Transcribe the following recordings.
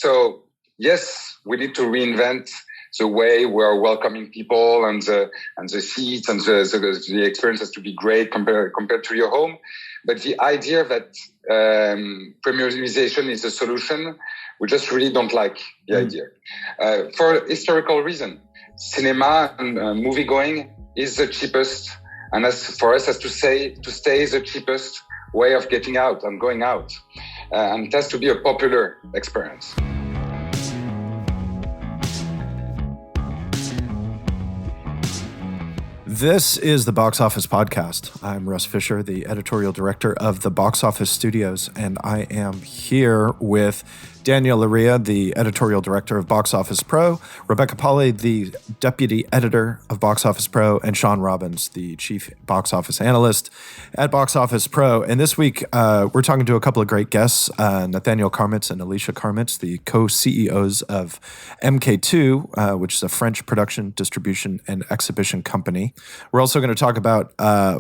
So yes, we need to reinvent the way we're welcoming people and the seats and the experience has to be great compared to your home. But the idea that premiumization is a solution, we just really don't like the idea. For historical reason, cinema and movie going is the cheapest, and as for us, has to stay the cheapest way of getting out and going out, and it has to be a popular experience. This is the Box Office Podcast. I'm Russ Fischer, the editorial director of the Box Office Studios, and I am here with Daniel Loria, the editorial director of Box Office Pro, Rebecca Pahle, the deputy editor of Box Office Pro, and Shawn Robbins, the chief box office analyst at Box Office Pro. And this week, we're talking to a couple of great guests, Nathanael Karmitz and Elisha Karmitz, the co-CEOs of mK2, which is a French production, distribution, and exhibition company. We're also going to talk about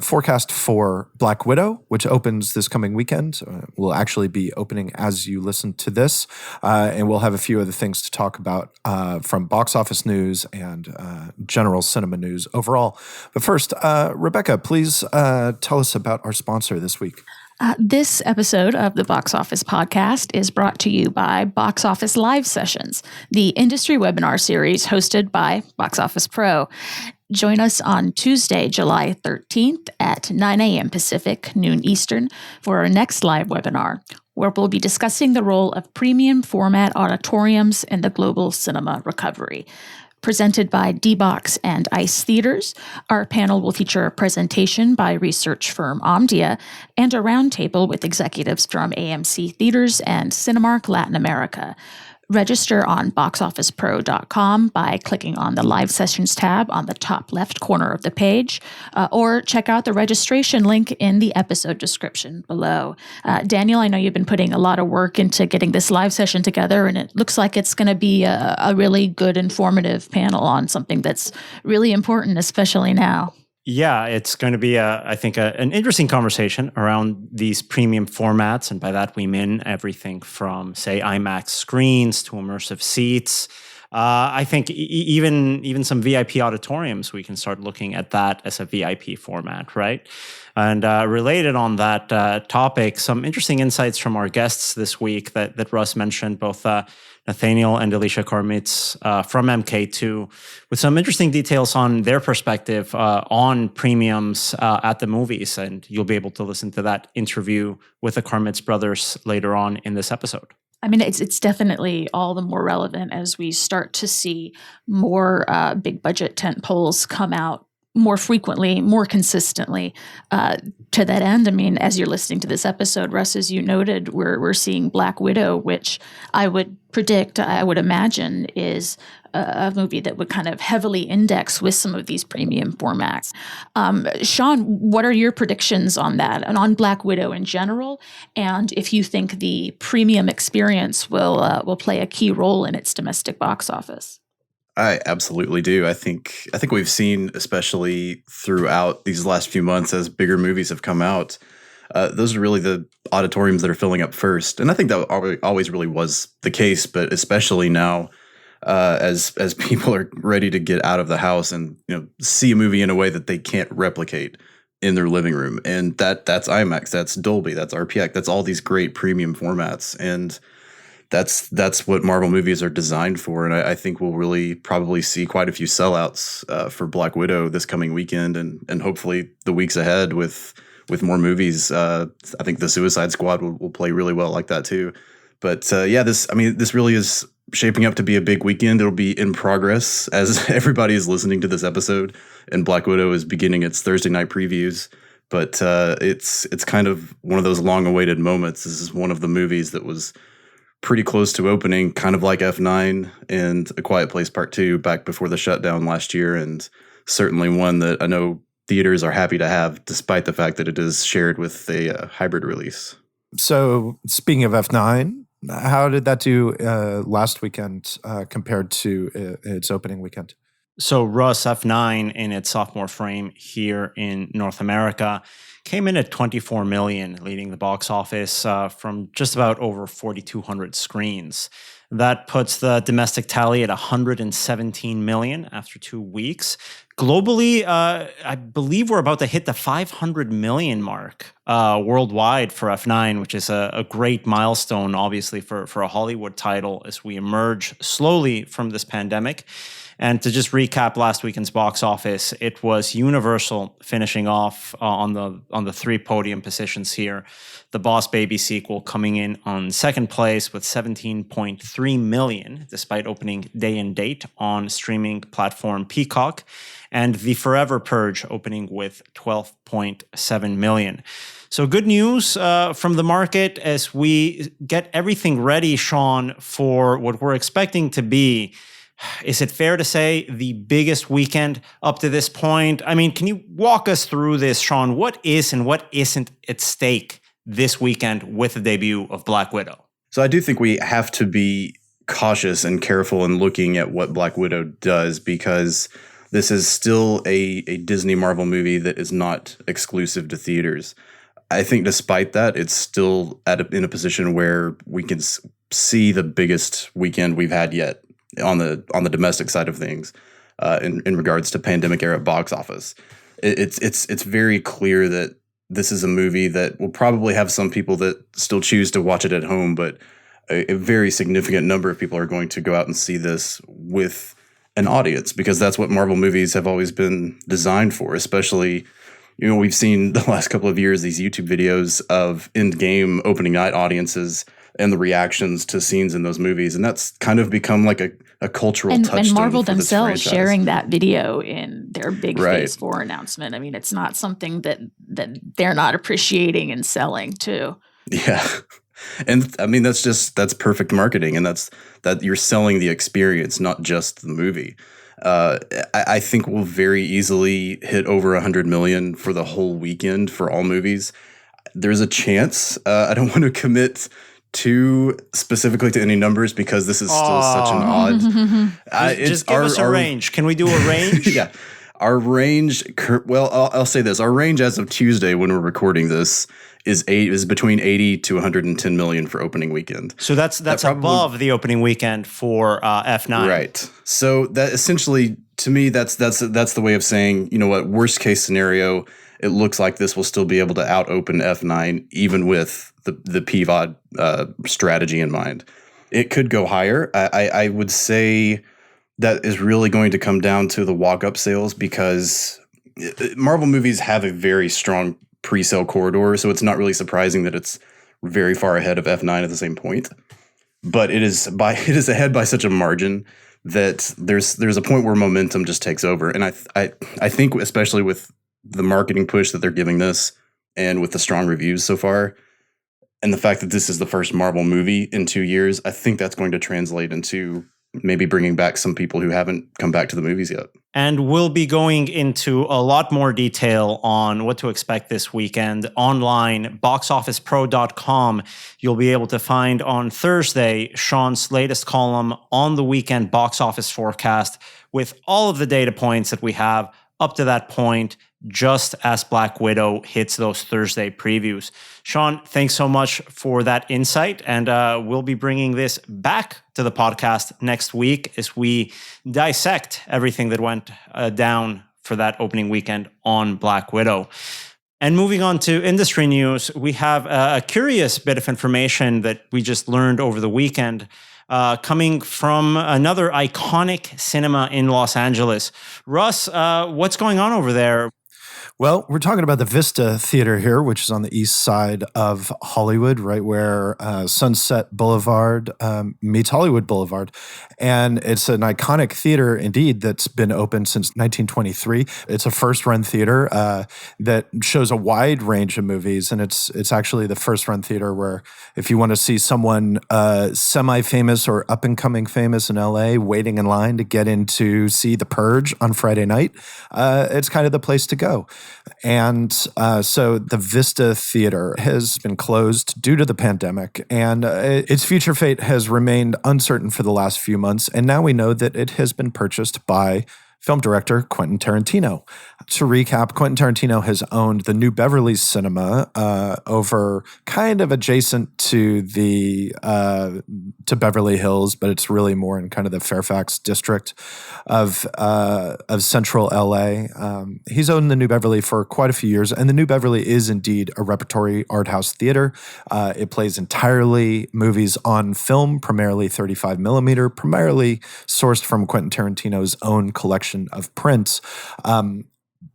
forecast for Black Widow, which opens this coming weekend. Will actually be opening as you listen to this. And we'll have a few other things to talk about from box office news and general cinema news overall. But first, Rebecca, please tell us about our sponsor this week. This episode of the Box Office Podcast is brought to you by Box Office Live Sessions, the industry webinar series hosted by Box Office Pro. Join us on Tuesday, July 13th at 9 a.m. Pacific, noon Eastern, for our next live webinar, where we'll be discussing the role of premium format auditoriums in the global cinema recovery. Presented by D-Box and ICE Theaters, our panel will feature a presentation by research firm Omdia and a roundtable with executives from AMC Theaters and Cinemark Latin America. Register on boxofficepro.com by clicking on the Live Sessions tab on the top left corner of the page, or check out the registration link in the episode description below. Daniel, I know you've been putting a lot of work into getting this live session together, and it looks like it's going to be a really good, informative panel on something that's really important, especially now. Yeah, it's going to be, I think, an interesting conversation around these premium formats. And by that, we mean everything from, say, IMAX screens to immersive seats. I think even some VIP auditoriums, we can start looking at that as a VIP format, right? And related on that topic, some interesting insights from our guests this week that Russ mentioned, both Nathanael and Elisha Karmitz from mK2, with some interesting details on their perspective on premiums at the movies. And you'll be able to listen to that interview with the Karmitz brothers later on in this episode. I mean, it's definitely all the more relevant as we start to see more big budget tentpoles come out more frequently, more consistently. To that end, I mean, as you're listening to this episode, Russ, as you noted, we're seeing Black Widow, which I would imagine is a movie that would kind of heavily index with some of these premium formats. Shawn, what are your predictions on that and on Black Widow in general? And if you think the premium experience will play a key role in its domestic box office? I absolutely do. I think we've seen, especially throughout these last few months as bigger movies have come out, those are really the auditoriums that are filling up first. And I think that always really was the case, but especially now as people are ready to get out of the house and see a movie in a way that they can't replicate in their living room. And that's IMAX, that's Dolby, that's RPX, that's all these great premium formats. And that's what Marvel movies are designed for. And I think we'll really probably see quite a few sellouts for Black Widow this coming weekend and hopefully the weeks ahead with more movies. I think the Suicide Squad will play really well like that too. But this really is shaping up to be a big weekend. It'll be in progress as everybody is listening to this episode, and Black Widow is beginning its Thursday night previews. But it's kind of one of those long-awaited moments. This is one of the movies that was pretty close to opening, kind of like F9 and A Quiet Place Part 2 back before the shutdown last year, and certainly one that I know theaters are happy to have, despite the fact that it is shared with a hybrid release. So speaking of F9, how did that do last weekend compared to its opening weekend? So Russ, F9 in its sophomore frame here in North America came in at 24 million, leading the box office from just about over 4,200 screens. That puts the domestic tally at 117 million after 2 weeks. Globally, I believe we're about to hit the 500 million mark worldwide for F9, which is a great milestone, obviously, for a Hollywood title as we emerge slowly from this pandemic. And to just recap last weekend's box office, it was Universal finishing off on the 3 podium positions here. The Boss Baby sequel coming in on second place with 17.3 million, despite opening day and date on streaming platform Peacock, and The Forever Purge opening with 12.7 million. So good news from the market as we get everything ready, Shawn, for what we're expecting to be, is it fair to say, the biggest weekend up to this point? I mean, can you walk us through this, Shawn? What is and what isn't at stake this weekend with the debut of Black Widow? So I do think we have to be cautious and careful in looking at what Black Widow does, because this is still a Disney Marvel movie that is not exclusive to theaters. I think despite that, it's still in a position where we can see the biggest weekend we've had yet on the domestic side of things in regards to pandemic era box office. It's very clear that this is a movie that will probably have some people that still choose to watch it at home, but a very significant number of people are going to go out and see this with an audience, because that's what Marvel movies have always been designed for. Especially, we've seen the last couple of years these YouTube videos of Endgame opening night audiences and the reactions to scenes in those movies. And that's kind of become like a cultural touchstone. And Marvel for this themselves franchise. sharing that video in their big Phase 4 announcement. I mean, it's not something that they're not appreciating and selling too. Yeah. And I mean, that's perfect marketing. And that you're selling the experience, not just the movie. I think we'll very easily hit over 100 million for the whole weekend for all movies. There's a chance. I don't want to commit too specifically to any numbers because this is still such an odd. Just give us a range. Can we do a range? Yeah, our range. Well, I'll say this: our range as of Tuesday, when we're recording this, is between 80 to 110 million for opening weekend. So that's above the opening weekend for F9, right? So that essentially, to me, that's the way of saying, you know what, worst case scenario, it looks like this will still be able to out open F9 even with the PVOD strategy in mind. It could go higher. I would say that is really going to come down to the walk-up sales, because Marvel movies have a very strong pre-sale corridor, so it's not really surprising that it's very far ahead of F9 at the same point. But it is ahead by such a margin that there's a point where momentum just takes over. And I think especially with the marketing push that they're giving this, and with the strong reviews so far, and the fact that this is the first Marvel movie in 2 years, I think that's going to translate into maybe bringing back some people who haven't come back to the movies yet. And we'll be going into a lot more detail on what to expect this weekend online. Boxofficepro.com. You'll be able to find on Thursday Shawn's latest column on the weekend box office forecast with all of the data points that we have up to that point, just as Black Widow hits those Thursday previews. Shawn, thanks so much for that insight. And we'll be bringing this back to the podcast next week as we dissect everything that went down for that opening weekend on Black Widow. And moving on to industry news, we have a curious bit of information that we just learned over the weekend. Coming from another iconic cinema in Los Angeles. Russ, what's going on over there? Well, we're talking about the Vista Theatre here, which is on the east side of Hollywood, right where Sunset Boulevard meets Hollywood Boulevard. And it's an iconic theater, indeed, that's been open since 1923. It's a first-run theater that shows a wide range of movies, and it's actually the first-run theater where if you want to see someone semi-famous or up-and-coming famous in LA waiting in line to get in to see The Purge on Friday night, it's kind of the place to go. And so the Vista Theatre has been closed due to the pandemic, and its future fate has remained uncertain for the last few months. And now we know that it has been purchased by film director Quentin Tarantino. To recap, Quentin Tarantino has owned the New Beverly Cinema over kind of adjacent to to Beverly Hills, but it's really more in kind of the Fairfax district of central LA. He's owned the New Beverly for quite a few years, and the New Beverly is indeed a repertory art house theater. It plays entirely movies on film, primarily 35 millimeter, primarily sourced from Quentin Tarantino's own collection of prints.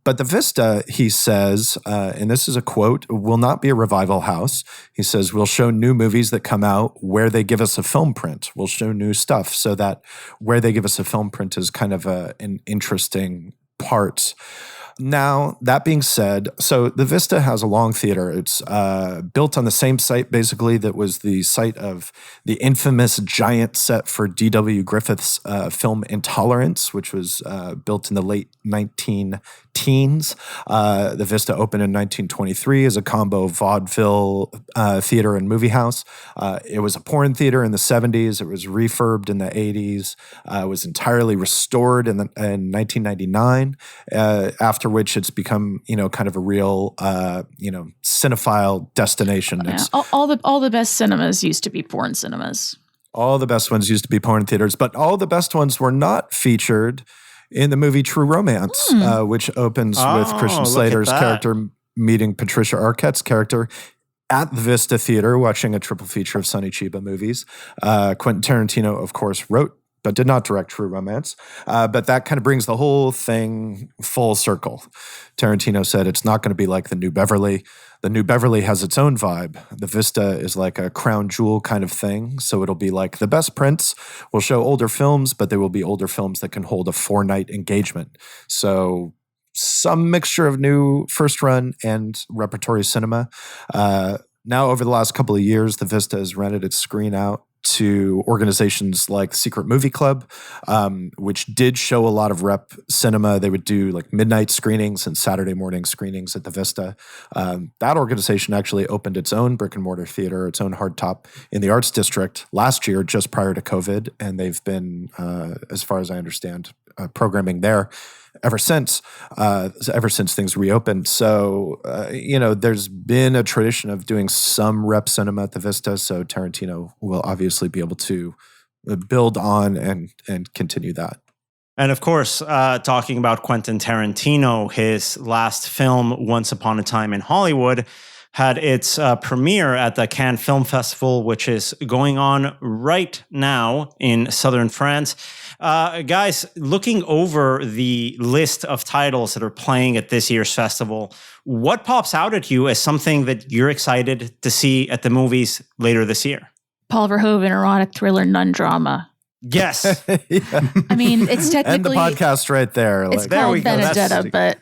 But the Vista, he says, and this is a quote, will not be a revival house. He says, we'll show new movies that come out where they give us a film print. We'll show new stuff so that where they give us a film print is kind of an interesting part. Now, that being said, so the Vista has a long theater. It's built on the same site, basically, that was the site of the infamous giant set for D.W. Griffith's film Intolerance, which was built in the late 19-teens. The Vista opened in 1923 as a combo vaudeville theater and movie house. It was a porn theater in the 70s. It was refurbed in the 80s. It was entirely restored in 1999, after which it's become, kind of a real, cinephile destination. Yeah. All the best cinemas used to be porn cinemas. All the best ones used to be porn theaters, but all the best ones were not featured in the movie True Romance, which opens with Christian Slater's character meeting Patricia Arquette's character at the Vista Theatre, watching a triple feature of Sonny Chiba movies. Quentin Tarantino, of course, wrote but did not direct True Romance. But that kind of brings the whole thing full circle. Tarantino said it's not going to be like the New Beverly. The New Beverly has its own vibe. The Vista is like a crown jewel kind of thing. So it'll be like the best prints will show older films, but they will be older films that can hold a 4-night engagement. So some mixture of new first run and repertory cinema. Now, over the last couple of years, the Vista has rented its screen out to organizations like Secret Movie Club, which did show a lot of rep cinema. They would do like midnight screenings and Saturday morning screenings at the Vista. That organization actually opened its own brick and mortar theater, its own hardtop in the Arts District last year, just prior to COVID. And they've been, as far as I understand, programming there ever since things reopened. So, there's been a tradition of doing some rep cinema at the Vista. So Tarantino will obviously be able to build on and continue that. And of course, talking about Quentin Tarantino, his last film, Once Upon a Time in Hollywood, had its premiere at the Cannes Film Festival, which is going on right now in southern France. Guys, looking over the list of titles that are playing at this year's festival, what pops out at you as something that you're excited to see at the movies later this year? Paul Verhoeven, erotic thriller, nun drama. Yes. Yeah. I mean, it's technically... And the podcast right there. It's called Benedetta, but...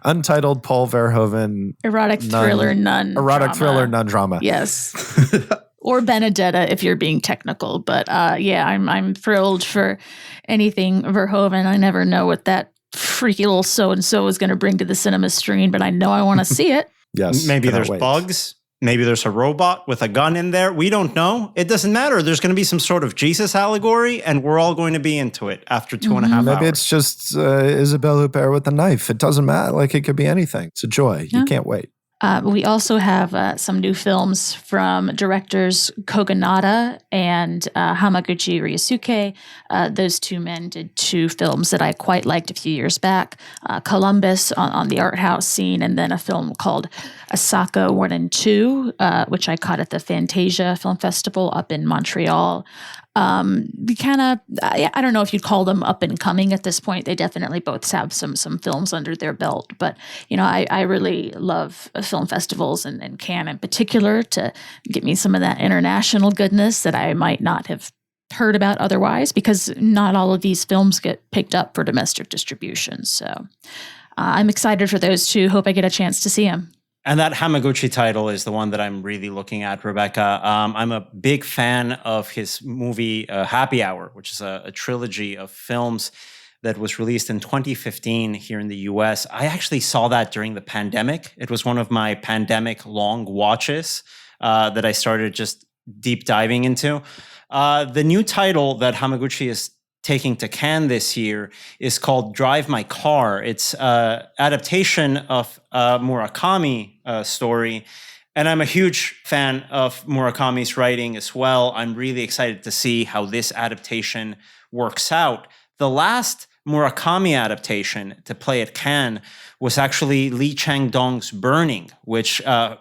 Untitled Paul Verhoeven erotic thriller nun drama. Yes. Or Benedetta if you're being technical. But I'm thrilled for anything Verhoeven. I never know what that freaky little so-and-so is going to bring to the cinema screen, but I know I want to see it. Yes. Maybe there's bugs. Maybe there's a robot with a gun in there. We don't know. It doesn't matter. There's going to be some sort of Jesus allegory, and we're all going to be into it after 2.5 hours. Maybe it's just Isabelle Huppert with a knife. It doesn't matter. Like, it could be anything. It's a joy. Yeah. You can't wait. We also have some new films from directors Kogonada and Hamaguchi Ryosuke. Those two men did 2 films that I quite liked a few years back. Columbus on the art house scene, and then a film called Asako 1 and 2, which I caught at the Fantasia Film Festival up in Montreal. I don't know if you'd call them up and coming at this point. They definitely both have some films under their belt. But, I really love film festivals and Cannes in particular to get me some of that international goodness that I might not have heard about otherwise, because not all of these films get picked up for domestic distribution. So I'm excited for those 2. Hope I get a chance to see them. And that Hamaguchi title is the one that I'm really looking at, Rebecca. I'm a big fan of his movie Happy Hour, which is a trilogy of films that was released in 2015 here in the US. I actually saw that during the pandemic. It was one of my pandemic long watches that I started just deep diving into. The new title that Hamaguchi is taking to Cannes this year is called Drive My Car. It's an adaptation of a Murakami story. And I'm a huge fan of Murakami's writing as well. I'm really excited to see how this adaptation works out. The last Murakami adaptation to play at Cannes was actually Lee Chang-dong's Burning, which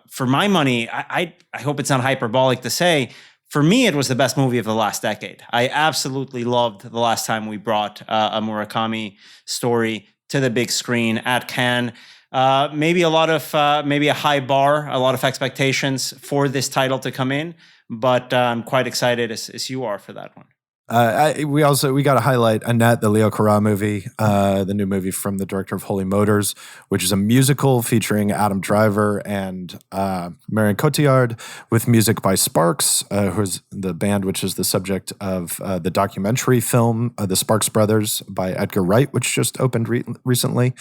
for my money, I hope it's not hyperbolic to say, for me, it was the best movie of the last decade. I absolutely loved the last time we brought a Murakami story to the big screen at Cannes. Maybe a high bar, a lot of expectations for this title to come in, but I'm quite excited as you are for that one. We got to highlight Annette, the Leo Corral movie, the new movie from the director of Holy Motors, which is a musical featuring Adam Driver and Marion Cotillard, with music by Sparks, who's the band which is the subject of the documentary film The Sparks Brothers by Edgar Wright, which just opened recently.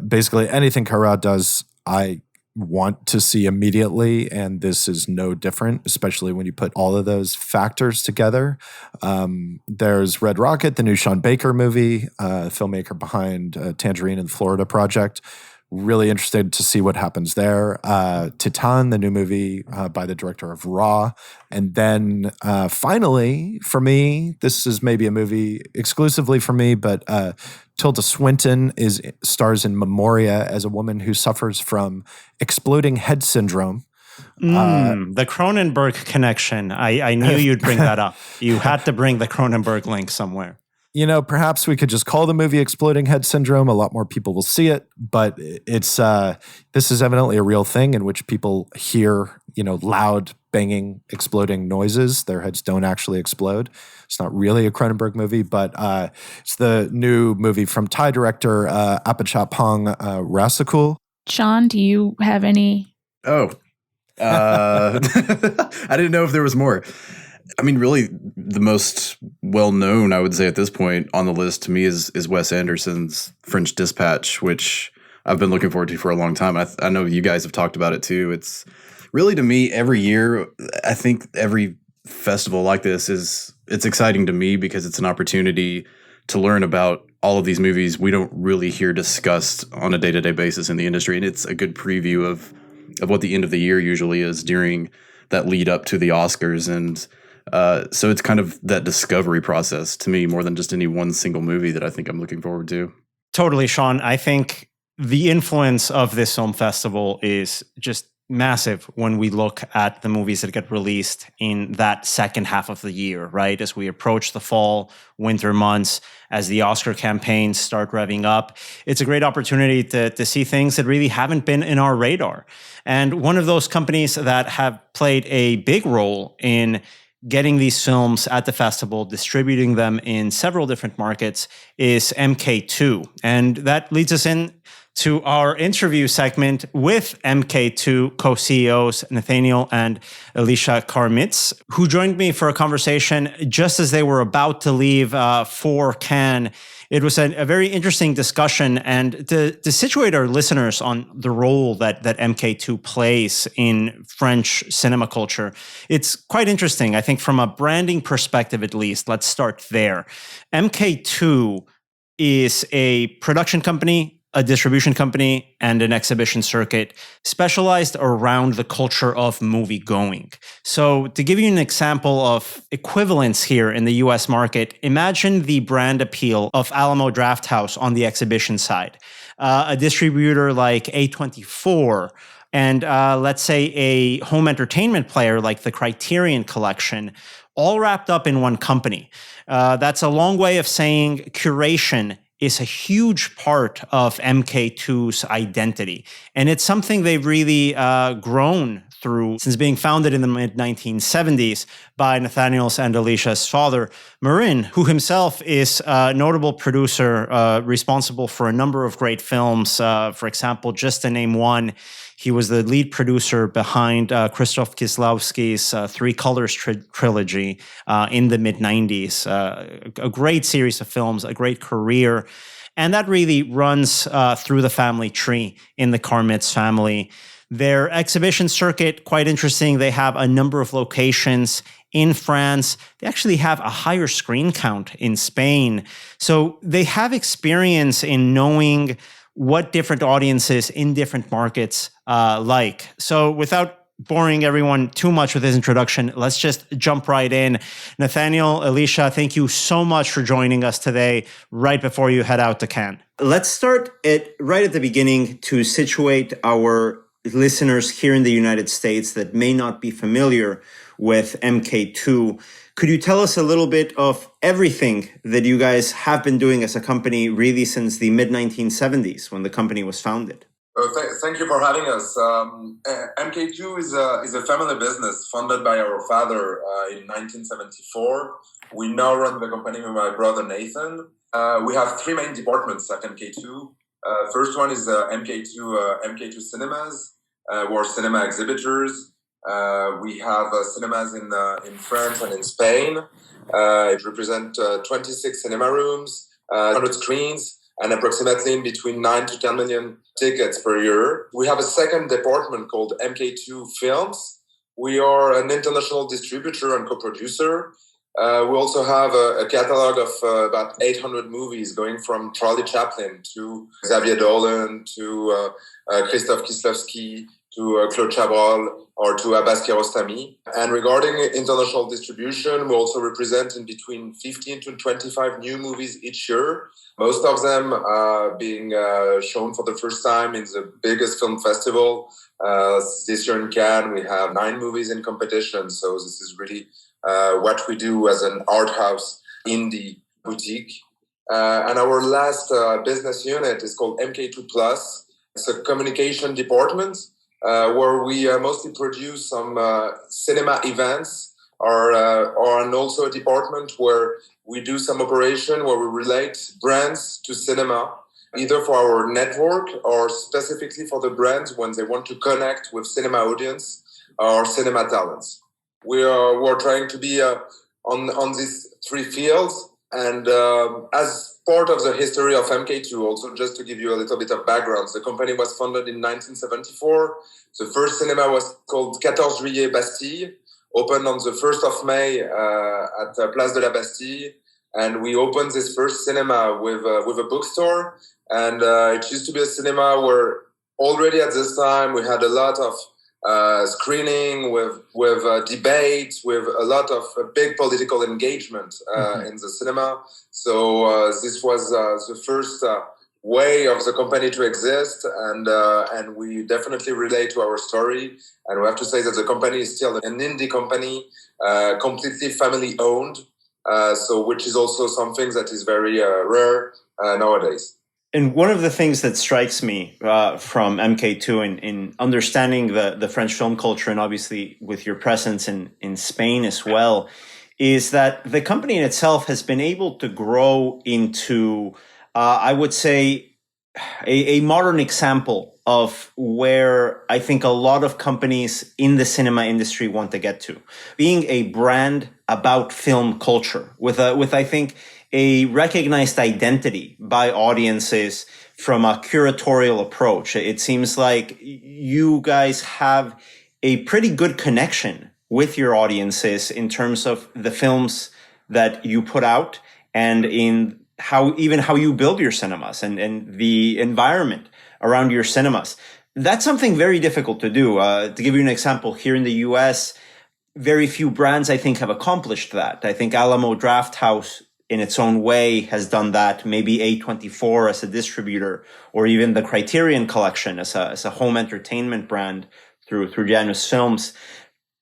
Basically, anything Corral does, I want to see immediately, and this is no different, especially when you put all of those factors together. There's Red Rocket, the new Sean Baker movie, filmmaker behind Tangerine and the Florida Project. Really interested to see what happens there. Titan, the new movie by the director of Raw. And then finally, for me, this is maybe a movie exclusively for me, but Tilda Swinton stars in Memoria as a woman who suffers from exploding head syndrome. The Cronenberg connection. I knew you'd bring that up. You had to bring the Cronenberg link somewhere. Perhaps we could just call the movie Exploding Head Syndrome. A lot more people will see it, but this is evidently a real thing in which people hear, loud banging, exploding noises. Their heads don't actually explode. It's not really a Cronenberg movie, but it's the new movie from Thai director Apachapong Rasakul. Shawn, do you have any? Oh, I didn't know if there was more. I mean, really, the most well-known, I would say at this point on the list to me is Wes Anderson's French Dispatch, which I've been looking forward to for a long time. I know you guys have talked about it too. It's really, to me, every year, I think every festival like this it's exciting to me because it's an opportunity to learn about all of these movies we don't really hear discussed on a day-to-day basis in the industry. And it's a good preview of what the end of the year usually is during that lead up to the Oscars. And so it's kind of that discovery process to me more than just any one single movie that I think I'm looking forward to. Totally, Shawn. I think the influence of this film festival is just massive when we look at the movies that get released in that second half of the year, right? As we approach the fall, winter months, as the Oscar campaigns start revving up, it's a great opportunity to see things that really haven't been in our radar. And one of those companies that have played a big role in getting these films at the festival, distributing them in several different markets, is mK2. And that leads us in to our interview segment with mK2 co-CEOs Nathanael and Elisha Karmitz, who joined me for a conversation just as they were about to leave for Cannes. It was a very interesting discussion, and to situate our listeners on the role that mK2 plays in French cinema culture, it's quite interesting. I think from a branding perspective, at least, let's start there. mK2 is a production company, a distribution company, and an exhibition circuit specialized around the culture of movie going. So to give you an example of equivalence here in the US market, imagine the brand appeal of Alamo Drafthouse on the exhibition side, a distributor like A24, and let's say a home entertainment player like the Criterion Collection, all wrapped up in one company. That's a long way of saying curation is a huge part of mK2's identity. And it's something they've really grown through since being founded in the mid-1970s by Nathanael's and Elisha's father, Marin, who himself is a notable producer responsible for a number of great films. For example, just to name one, he was the lead producer behind Krzysztof Kieslowski's Three Colors trilogy in the mid-90s. A great series of films, a great career. And that really runs through the family tree in the Karmitz family. Their exhibition circuit, quite interesting. They have a number of locations in France. They actually have a higher screen count in Spain. So they have experience in knowing what different audiences in different markets like. So without boring everyone too much with his introduction, let's just jump right in. Nathanael, Elisha, thank you so much for joining us today, right before you head out to Cannes. Let's start right at the beginning to situate our listeners here in the United States that may not be familiar with mK2. Could you tell us a little bit of everything that you guys have been doing as a company really since the mid-1970s when the company was founded? Thank you for having us. mK2 is a family business funded by our father in 1974. We now run the company with my brother Nathan. We have three main departments at mK2. First one is mK2 Cinemas. We're cinema exhibitors. We have cinemas in France and in Spain. It represents 26 cinema rooms, 100 screens, and approximately in between 9 to 10 million tickets per year. We have a second department called mK2 Films. We are an international distributor and co-producer. We also have a catalog of about 800 movies, going from Charlie Chaplin to Xavier Dolan to Krzysztof Kieslowski to Claude Chabrol or to Abbas Kiarostami. And regarding international distribution, we also represent in between 15 to 25 new movies each year. Most of them being shown for the first time in the biggest film festival. This year in Cannes, we have 9 movies in competition. So this is really what we do as an art house indie boutique. And our last business unit is called mK2 Plus. It's a communication department where we mostly produce some cinema events, and also a department where we do some operation where we relate brands to cinema, either for our network or specifically for the brands when they want to connect with cinema audience or cinema talents. We're trying to be on these three fields. And as part of the history of mK2, also just to give you a little bit of background, the company was founded in 1974. The first cinema was called 14 Juillet Bastille, opened on the 1st of May at Place de la Bastille. And we opened this first cinema with a bookstore. And it used to be a cinema where already at this time we had a lot of screening with debate, with a lot of big political engagement in the cinema. So this was the first way of the company to exist, and we definitely relate to our story. And we have to say that the company is still an indie company, completely family owned. So which is also something that is very rare nowadays. And one of the things that strikes me from mK2 in understanding the French film culture, and obviously with your presence in Spain as well, is that the company in itself has been able to grow into, I would say, a modern example of where I think a lot of companies in the cinema industry want to get to. Being a brand about film culture with I think, a recognized identity by audiences from a curatorial approach. It seems like you guys have a pretty good connection with your audiences in terms of the films that you put out and in how you build your cinemas and the environment around your cinemas. That's something very difficult to do. To give you an example, here in the US, very few brands, I think, have accomplished that. I think Alamo Drafthouse in its own way has done that, maybe A24 as a distributor, or even the Criterion Collection as a home entertainment brand through Janus Films.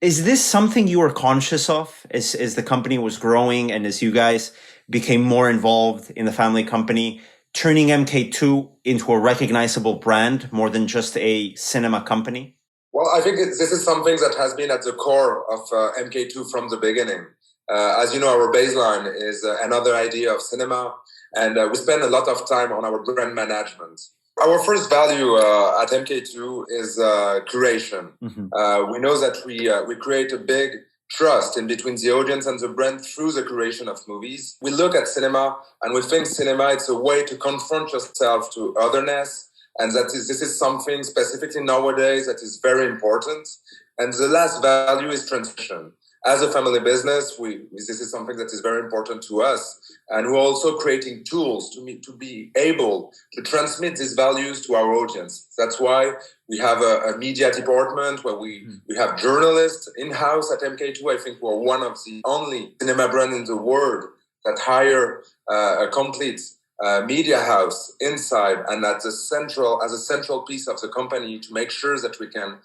Is this something you were conscious of as the company was growing and as you guys became more involved in the family company, turning mK2 into a recognizable brand more than just a cinema company? Well, I think this is something that has been at the core of mK2 from the beginning. As you know, our baseline is another idea of cinema, and we spend a lot of time on our brand management. Our first value at mK2 is curation. Mm-hmm. We know that we create a big trust in between the audience and the brand through the curation of movies. We look at cinema and we think cinema, it's a way to confront yourself to otherness, and this is something specifically nowadays that is very important. And the last value is transmission. as a family business, this is something that is very important to us. And we're also creating tools to be able to transmit these values to our audience. That's why we have a media department where we have journalists in-house at mK2. I think we're one of the only cinema brand in the world that hire a complete media house inside and as a central piece of the company to make sure that we can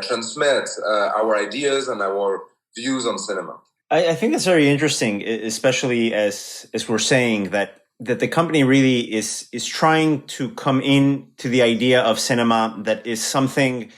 transmit our ideas and our views on cinema. I think that's very interesting, especially as we're saying that the company really is trying to come in to the idea of cinema that is something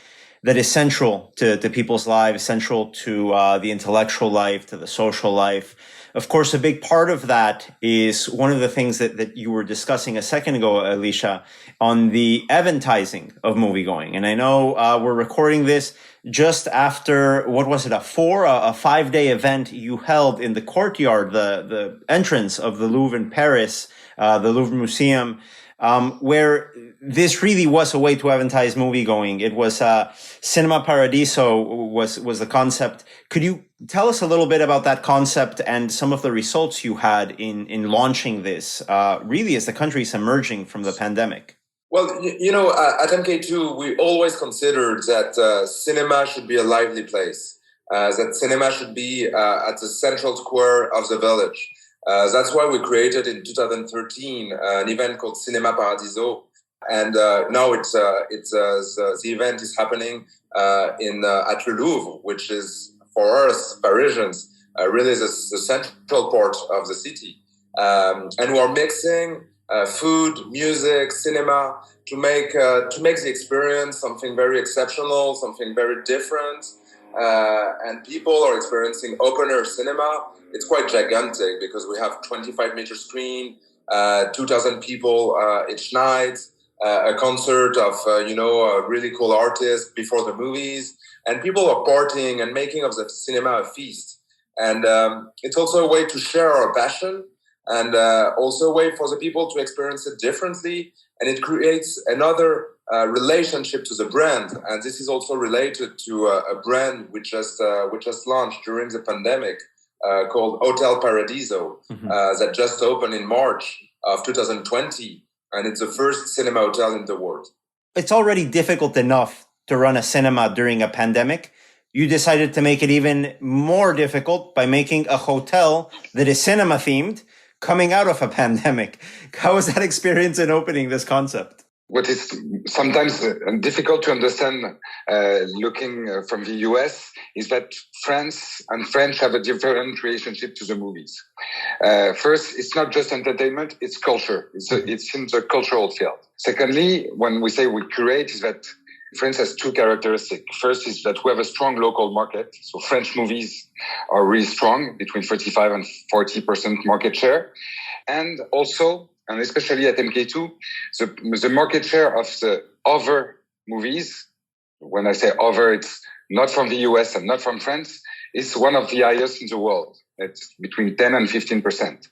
that is central to people's lives, central to the intellectual life, to the social life. Of course, a big part of that is one of the things that you were discussing a second ago, Elisha, on the advertising of moviegoing. And I know we're recording this just after, what was it, a 5-day event you held in the courtyard, the entrance of the Louvre in Paris, the Louvre Museum, where this really was a way to advertise moviegoing. It was Cinéma Paradiso was the concept. Could you tell us a little bit about that concept and some of the results you had in launching this, really as the country is emerging from the pandemic? Well, at mK2, we always considered that cinema should be a lively place, that cinema should be at the central square of the village. That's why we created in 2013 an event called Cinéma Paradiso. And now the event is happening at the Louvre, which is, for us Parisians, really the central part of the city. And we're mixing food, music, cinema to make the experience something very exceptional, something very different. And people are experiencing open-air cinema. It's quite gigantic because we have 25-meter screen, 2,000 people each night, a concert of really cool artists before the movies, and people are partying and making of the cinema a feast. And it's also a way to share our passion, and also a way for the people to experience it differently. And it creates another relationship to the brand. And this is also related to a brand we just launched during the pandemic called Hotel Paradiso, that just opened in March of 2020. And it's the first cinema hotel in the world. It's already difficult enough to run a cinema during a pandemic. You decided to make it even more difficult by making a hotel that is cinema themed coming out of a pandemic. How was that experience in opening this concept? What is sometimes difficult to understand looking from the US is that France and French have a different relationship to the movies. First, it's not just entertainment, it's culture. It's in the cultural field. Secondly, when we say we curate, is that France has two characteristics. First is that we have a strong local market. So French movies are really strong, between 35 and 40% market share. And also, and especially at mK2, the market share of the other movies, when I say other, it's not from the US and not from France, is one of the highest in the world. It's between 10 and 15%.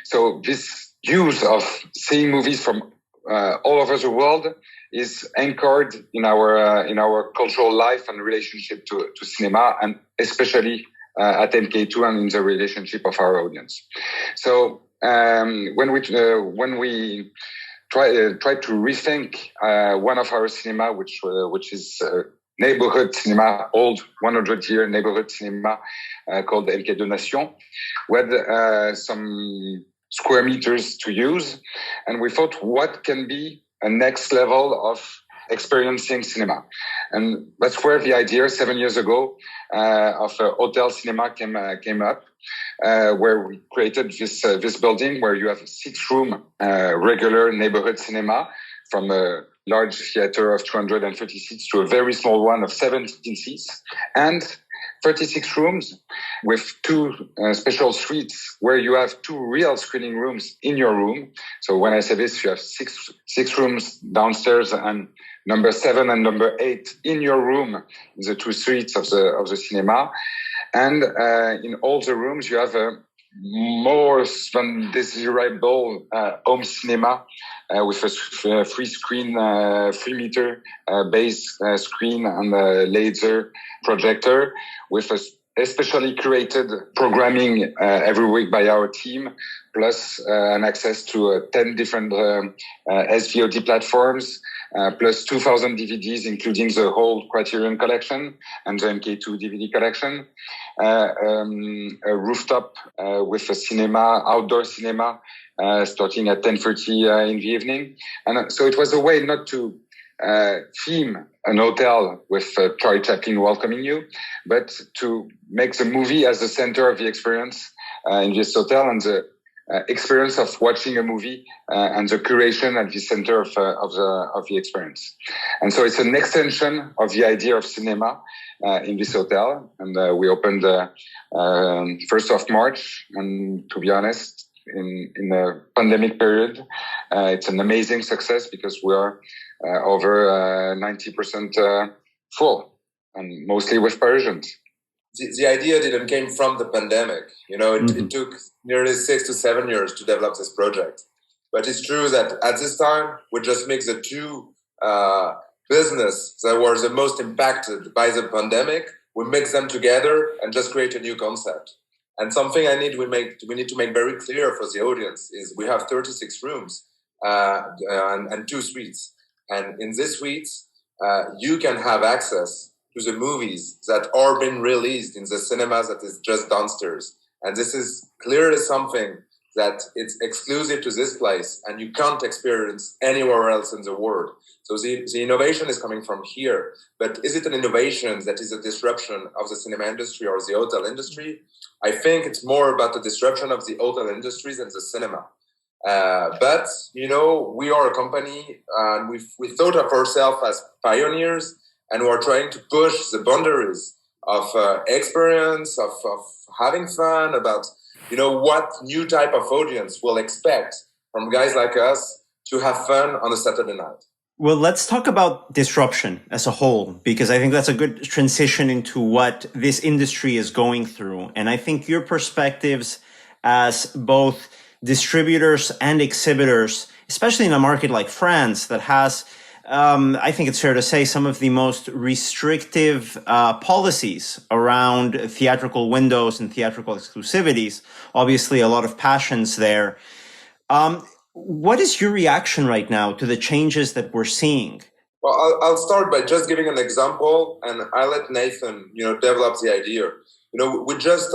So this use of seeing movies from all over the world is anchored in our cultural life and relationship to cinema, and especially at mK2 and in the relationship of our audience. So when we try to rethink one of our cinema, which is neighborhood cinema, old 100-year neighborhood cinema called mK2’s, we had some square meters to use, and we thought, what can be a next level of experiencing cinema? And that's where the idea 7 years ago of hotel cinema came up, where we created this building where you have a 6-room regular neighborhood cinema, from a large theater of 230 seats to a very small one of 17 seats, and 36 rooms with 2 special suites where you have 2 real screening rooms in your room. So when I say this, you have six rooms downstairs and number 7 and number 8 in your room, in the 2 suites of the cinema. And in all the rooms, you have a more than desirable home cinema with a free screen, 3-meter base screen and a laser projector with a especially curated programming every week by our team, plus an access to 10 different SVOD platforms, plus 2,000 DVDs, including the whole Criterion collection and the mK2 DVD collection, a rooftop with a cinema, outdoor cinema, starting at 10:30 in the evening. And so it was a way not to theme an hotel with Charlie Chaplin welcoming you, but to make the movie as the center of the experience in this hotel, and the experience of watching a movie and the curation at the center of the experience. And so it's an extension of the idea of cinema in this hotel. And we opened 1st of March. And to be honest, in the pandemic period, it's an amazing success because we are over 90% full, and mostly with Parisians. The idea didn't came from the pandemic. It took nearly 6 to 7 years to develop this project. But it's true that at this time, we just mix the two business that were the most impacted by the pandemic. We mix them together and just create a new concept. And something we need to make very clear for the audience is we have 36 rooms and 2 suites. And in these suites, you can have access to the movies that are being released in the cinemas that is just downstairs. And this is clearly something that it's exclusive to this place and you can't experience anywhere else in the world. So the innovation is coming from here. But is it an innovation that is a disruption of the cinema industry or the hotel industry? I think it's more about the disruption of the hotel industries than the cinema. But, we are a company and we thought of ourselves as pioneers, and we're trying to push the boundaries of experience, of having fun, about, what new type of audience will expect from guys like us to have fun on a Saturday night. Well, let's talk about disruption as a whole, because I think that's a good transition into what this industry is going through. And I think your perspectives as both distributors and exhibitors, especially in a market like France that has, I think it's fair to say, some of the most restrictive policies around theatrical windows and theatrical exclusivities. Obviously, a lot of passions there. What is your reaction right now to the changes that we're seeing? Well, I'll start by just giving an example, and I'll let Nathan, develop the idea. We just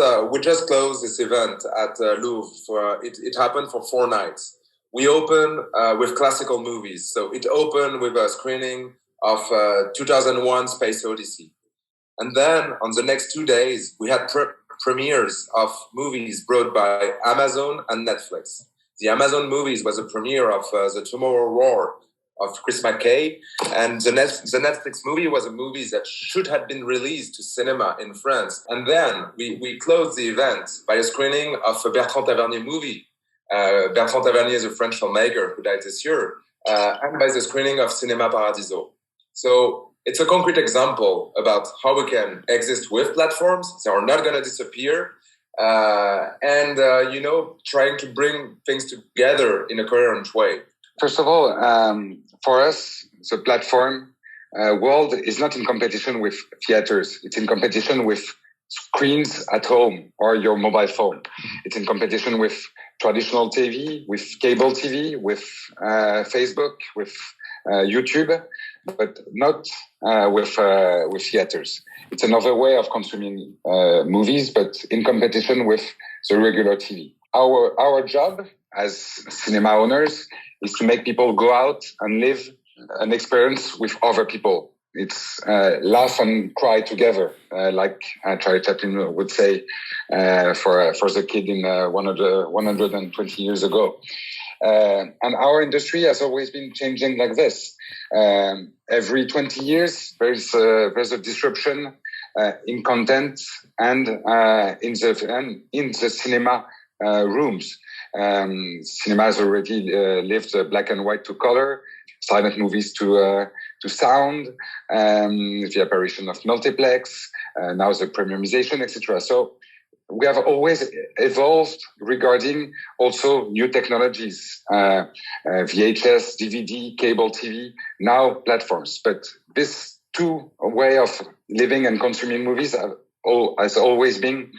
closed this event at Louvre. It happened for 4 nights. We opened with classical movies. So it opened with a screening of 2001 Space Odyssey. And then on the next 2 days, we had premieres of movies brought by Amazon and Netflix. The Amazon movies was a premiere of The Tomorrow War of Chris McKay. And the Netflix movie was a movie that should have been released to cinema in France. And then we closed the event by a screening of a Bertrand Tavernier movie. Bertrand Tavernier is a French filmmaker who died this year. And by the screening of Cinéma Paradiso. So it's a concrete example about how we can exist with platforms. They are not going to disappear. Trying to bring things together in a coherent way. First of all, for us, the platform world is not in competition with theaters. It's in competition with screens at home or your mobile phone. It's in competition with traditional TV, with cable TV, with Facebook, with YouTube, but not with theaters. It's another way of consuming movies, but in competition with the regular TV. Our job as cinema owners is to make people go out and live an experience with other people. It's laugh and cry together, like Charlie Chaplin would say for the kid in 120 years ago. And our industry has always been changing like this. Every 20 years, there's a disruption in content and in the cinema rooms. Cinema has already lived black and white to color, silent movies to sound, the apparition of multiplex, now the premiumization, etc. So we have always evolved regarding also new technologies, VHS, DVD, cable TV, now platforms. But this two way of living and consuming movies have has always been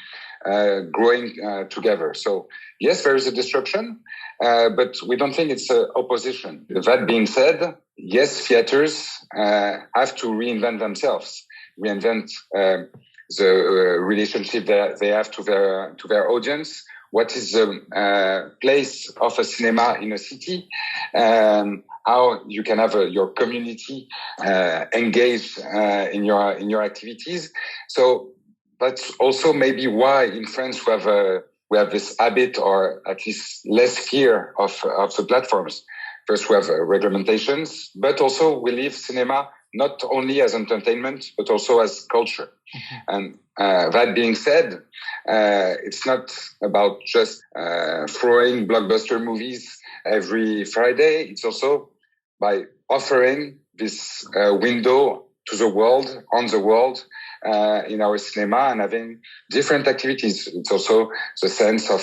growing together. So yes, there is a disruption, but we don't think it's an opposition. That being said, yes, theaters have to reinvent themselves, reinvent the relationship that they have to their audience. What is the place of a cinema in a city? How you can have your community engaged in your activities. So that's also maybe why in France we have this habit, or at least less fear of the platforms. First, we have regulations, but also we live cinema not only as entertainment, but also as culture. And that being said, it's not about just throwing blockbuster movies every Friday. It's also by offering this window to the world, on the world, in our cinema, and having different activities. It's also the sense of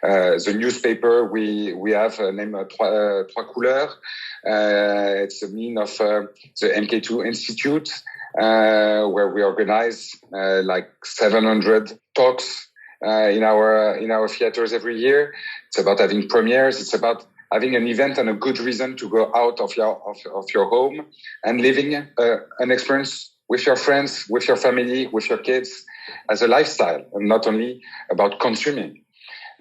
the newspaper we have named Trois Couleurs. It's the mean of the mK2’s Institute, where we organize like 700 talks in our theaters every year. It's about having premieres. It's about having an event and a good reason to go out of your home and living an experience with your friends, with your family, with your kids, as a lifestyle, and not only about consuming.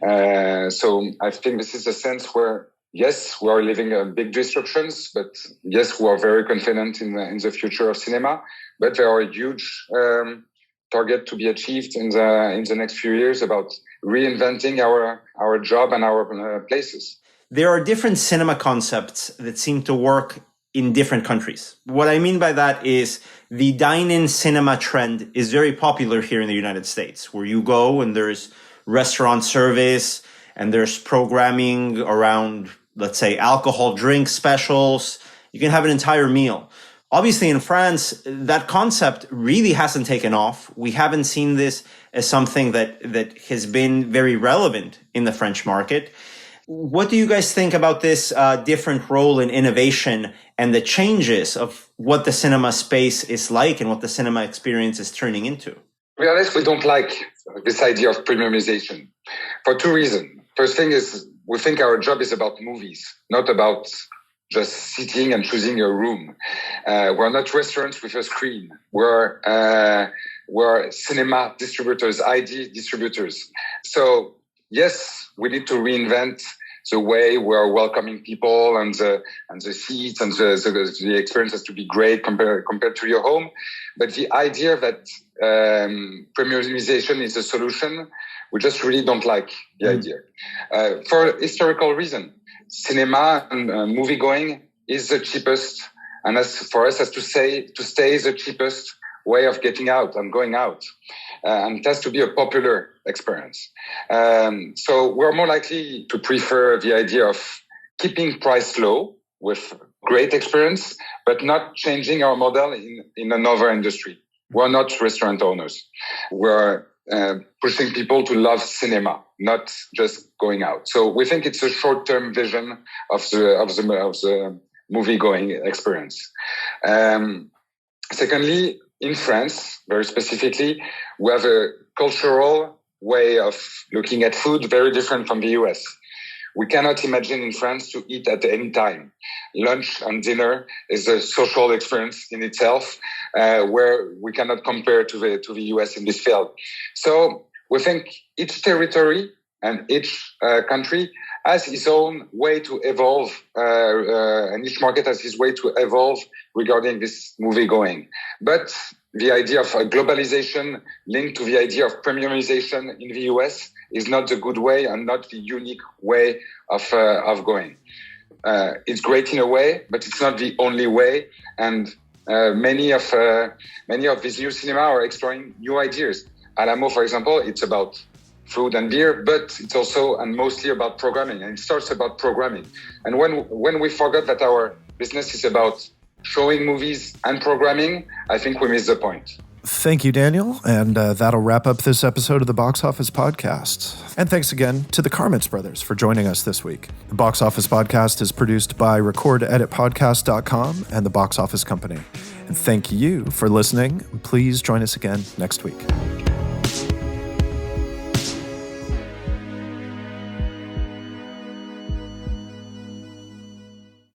So I think this is a sense where, yes, we are living big disruptions, but yes, we are very confident in the future of cinema. But there are huge target to be achieved in the next few years about reinventing our job and our places. There are different cinema concepts that seem to work in different countries. What I mean by that is the dine-in cinema trend is very popular here in the United States, where you go and there's restaurant service and there's programming around, let's say, alcohol drink specials. You can have an entire meal. Obviously, in France, that concept really hasn't taken off. We haven't seen this as something that has been very relevant in the French market. What do you guys think about this different role in innovation and the changes of what the cinema space is like and what the cinema experience is turning into? To be honest, we don't like this idea of premiumization for two reasons. First thing is we think our job is about movies, not about just sitting and choosing a room. We're not restaurants with a screen. We're cinema distributors, ID distributors. So yes, we need to reinvent the way we're welcoming people and the seats and the experience has to be great compared to your home. But the idea that premiumization is a solution, we just really don't like the idea. For historical reason, cinema and movie-going is the cheapest, and for us has to stay the cheapest way of getting out and going out. And it has to be a popular experience. So we're more likely to prefer the idea of keeping price low with great experience, but not changing our model in another industry. We're not restaurant owners. We're pushing people to love cinema, not just going out. So we think it's a short-term vision of the movie-going experience. Secondly, in France, very specifically, we have a cultural way of looking at food very different from the US. We cannot imagine in France to eat at any time. Lunch and dinner is a social experience in itself, where we cannot compare to the US in this field. So we think each territory and each country has its own way to evolve, and each market has its way to evolve regarding this movie going. But the idea of globalization linked to the idea of premiumization in the US is not the good way and not the unique way of going. It's great in a way, but it's not the only way. And many of these new cinema are exploring new ideas. Alamo, for example, it's about food and beer, but it's also and mostly about programming. And it starts about programming. And when we forgot that our business is about showing movies and programming, I think we missed the point. Thank you, Daniel. And that'll wrap up this episode of the Box Office Podcast. And thanks again to the Karmitz brothers for joining us this week. The Box Office Podcast is produced by recordeditpodcast.com and the Box Office Company. And thank you for listening. Please join us again next week.